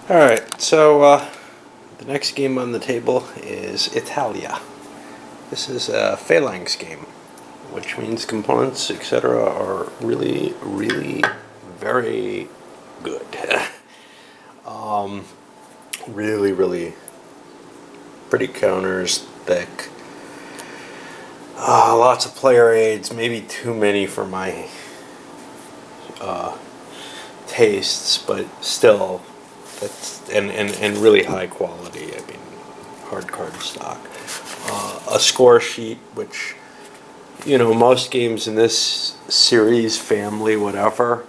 Alright, so the next game on the table is Italia. This is a phalanx game, which means components, etc., are really, really very good. um, really, really pretty counters, thick. Lots of player aids, maybe too many for my tastes, but still, that's and really high quality. I mean, hard card stock. A score sheet, which most games in this series, family, whatever,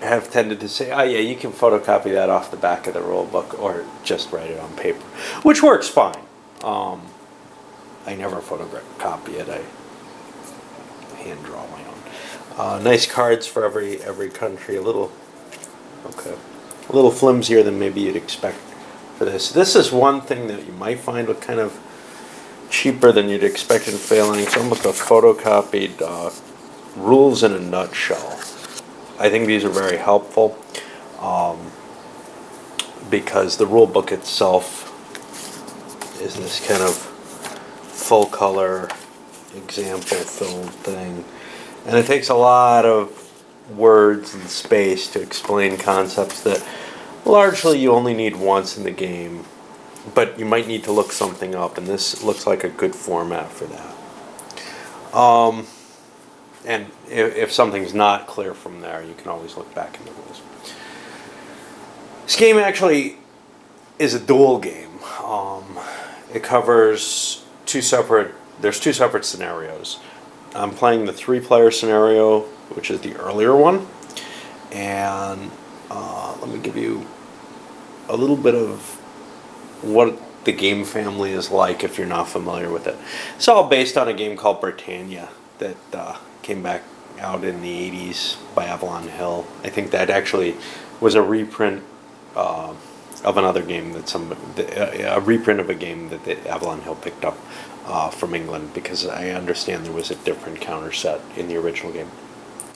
have tended to say, oh yeah, you can photocopy that off the back of the rule book or just write it on paper, which works fine. I never photocopy it. I hand draw my own. Nice cards for every country. A little flimsier than maybe you'd expect for this. This is one thing that you might find with kind of cheaper than you'd expect in phalanx. Almost a photocopied rules in a nutshell. I think these are very helpful because the rule book itself is this kind of full color example filled thing, and it takes a lot of words and space to explain concepts that largely you only need once in the game, but you might need to look something up, and this looks like a good format for that. And if something's not clear from there, you can always look back in the rules. This game actually is a dual game. It covers there's two separate scenarios. I'm playing the 3-player scenario, which is the earlier one, and let me give you a little bit of what the game family is like if you're not familiar with it. It's all based on a game called Britannia that came back out in the 80s by Avalon Hill. I think that actually was a reprint of another game a reprint of a game that the Avalon Hill picked up from England, because I understand there was a different counter set in the original game.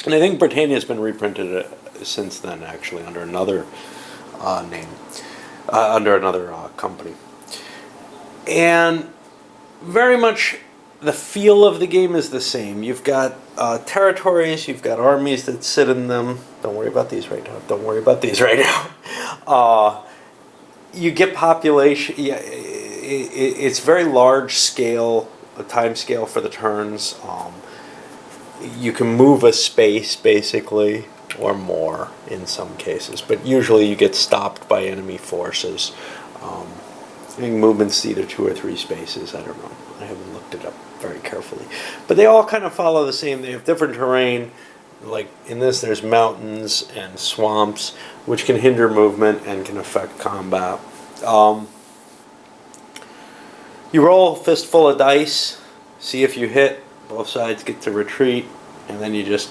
And I think Britannia has been reprinted since then, actually, under another name, under another company. And very much the feel of the game is the same. You've got territories, you've got armies that sit in them. Don't worry about these right now. Don't worry about these right now. You get population. Yeah, it's very large scale, a time scale for the turns. You can move a space, basically, or more in some cases, but usually you get stopped by enemy forces. I think movement's either 2 or 3 spaces. I don't know. I haven't looked it up very carefully. But they all kind of follow the same. They have different terrain. Like in this, there's mountains and swamps, which can hinder movement and can affect combat. You roll a fistful of dice, see if you hit. Both sides get to retreat, and then you just,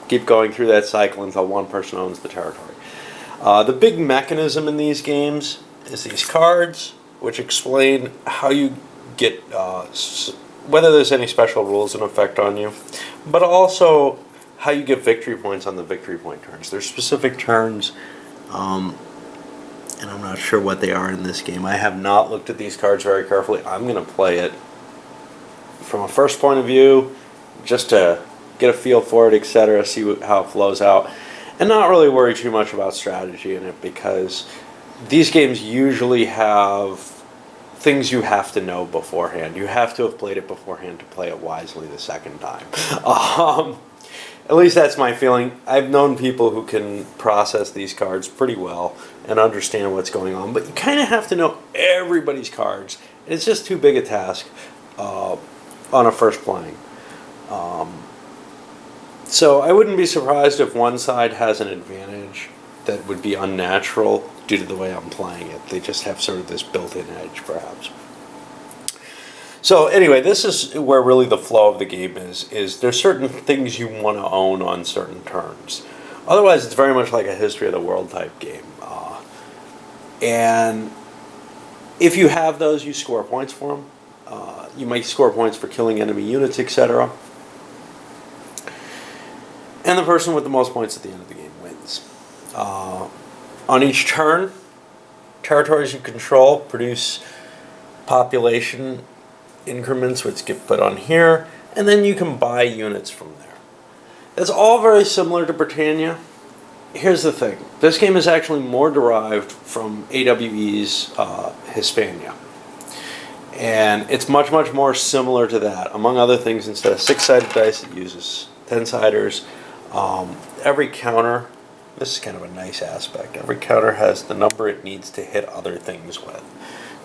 keep going through that cycle until one person owns the territory. The big mechanism in these games is these cards, which explain how you get, whether there's any special rules in effect on you, but also how you get victory points on the victory point turns. There's specific turns, and I'm not sure what they are in this game. I have not looked at these cards very carefully. I'm going to play it from a first point of view, just to get a feel for it, etc., see how it flows out, and not really worry too much about strategy in it, because these games usually have things you have to know beforehand. You have to have played it beforehand to play it wisely the second time. At least that's my feeling. I've known people who can process these cards pretty well and understand what's going on, but you kind of have to know everybody's cards, and it's just too big a task on a first playing. So I wouldn't be surprised if one side has an advantage that would be unnatural due to the way I'm playing it. They just have sort of this built-in edge, perhaps. So anyway, this is where really the flow of the game is there's certain things you want to own on certain turns. Otherwise, it's very much like a history of the world type game. And if you have those, you score points for them. You might score points for killing enemy units, etc. And the person with the most points at the end of the game wins. On each turn, territories you control produce population increments which get put on here, and then you can buy units from there. It's all very similar to Britannia. Here's the thing. This game is actually more derived from AWE's Hispania. And it's much, much more similar to that. Among other things, instead of 6-sided dice, it uses 10-siders. Every counter, this is kind of a nice aspect, every counter has the number it needs to hit other things with.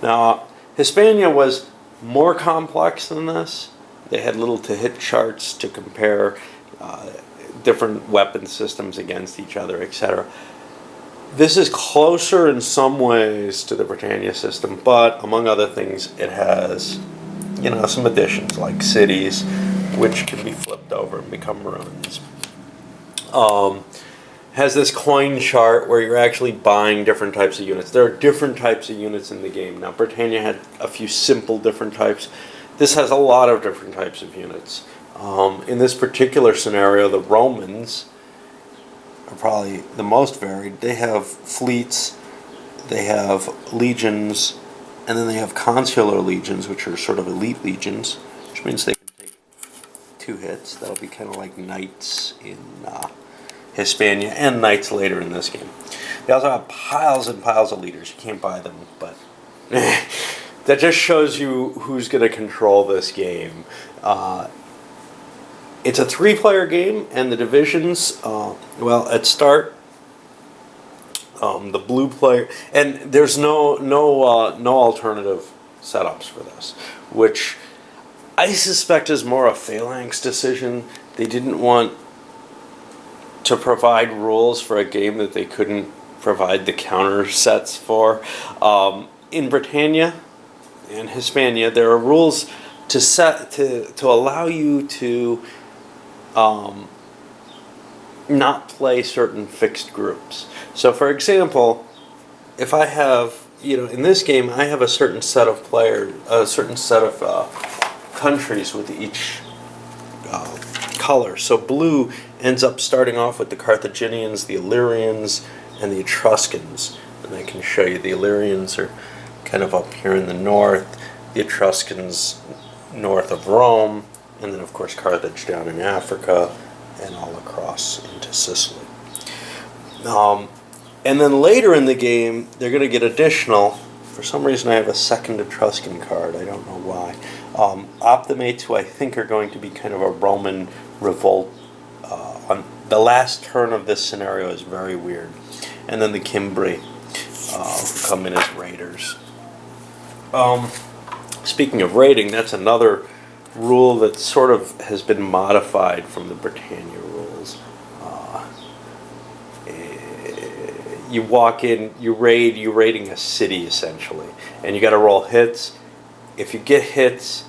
Now, Hispania was more complex than this. They had little to hit charts to compare different weapon systems against each other, etc. This is closer in some ways to the Britannia system, but among other things, it has, some additions like cities, which can be flipped over and become ruins. Has this coin chart where you're actually buying different types of units. There are different types of units in the game. Now, Britannia had a few simple different types. This has a lot of different types of units. In this particular scenario, the Romans are probably the most varied. They have fleets, they have legions, and then they have consular legions, which are sort of elite legions, which means they can take 2 hits. That'll be kind of like knights in Hispania, and knights later in this game. They also have piles and piles of leaders. You can't buy them, but that just shows you who's going to control this game. It's a 3-player game, and the divisions, at start, the blue player, and there's no alternative setups for this, which I suspect is more a Phalanx decision. They didn't want to provide rules for a game that they couldn't provide the counter sets for. In Britannia and Hispania, there are rules to allow you to not play certain fixed groups. So, for example, if I have, in this game, I have a certain set of players, a certain set of countries with each color. So blue ends up starting off with the Carthaginians, the Illyrians, and the Etruscans. And I can show you the Illyrians are kind of up here in the north, the Etruscans north of Rome, and then of course Carthage down in Africa and all across into Sicily. And then later in the game, they're going to get additional. For some reason, I have a second Etruscan card. I don't know why. Optimates, who I think are going to be kind of a Roman revolt. On the last turn of this scenario is very weird. And then the Cimbri, who come in as raiders. Speaking of raiding, that's another rule that sort of has been modified from the Britannia rules. You walk in, you're raiding a city essentially, and you got to roll hits. If you get hits,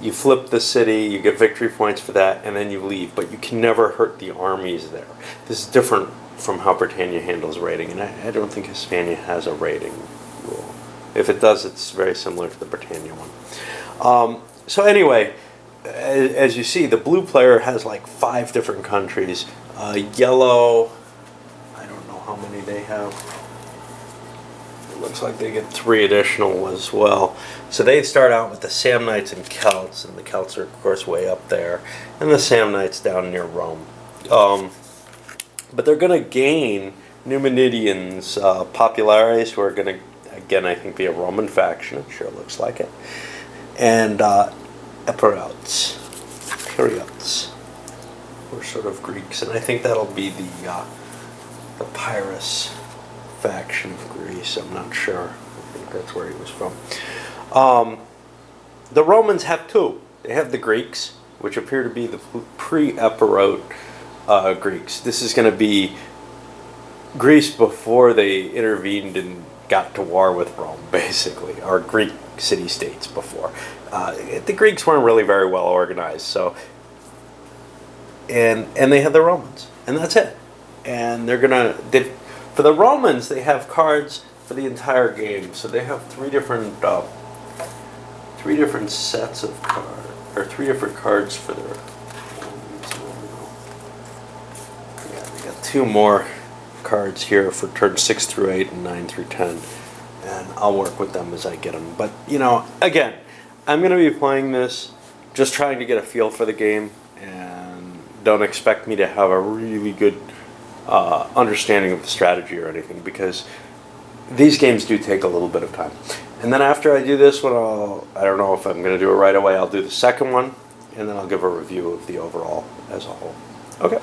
you flip the city, you get victory points for that, and then you leave. But you can never hurt the armies there. This is different from how Britannia handles raiding, and I don't think Hispania has a raiding rule. If it does, it's very similar to the Britannia one. So anyway, as you see, the blue player has like 5 different countries. Yellow, I don't know how many they have. It looks like they get 3 additional as well. So they start out with the Samnites and Celts, and the Celts are of course way up there, and the Samnites down near Rome. But they're going to gain Numidians, Populares, who are going to, again, I think be a Roman faction. It sure looks like it. And Epirots, who are sort of Greeks, and I think that'll be the Pyrrhus faction of Greece. I'm not sure. I think that's where he was from. The Romans have 2. They have the Greeks, which appear to be the pre-Epirot Greeks. This is going to be Greece before they intervened and got to war with Rome, basically, or Greek city-states before. The Greeks weren't really very well organized, so, and they had the Romans, and that's it. And for the Romans, they have cards for the entire game, so they have 3 different sets of cards, or 3 different cards for their. Yeah, they got 2 more cards here for turns 6 through 8 and 9 through 10. And I'll work with them as I get them. But, you know, again, I'm going to be playing this just trying to get a feel for the game, and don't expect me to have a really good understanding of the strategy or anything, because these games do take a little bit of time. And then after I do this one, I don't know if I'm going to do it right away. I'll do the second one, and then I'll give a review of the overall as a whole. Okay.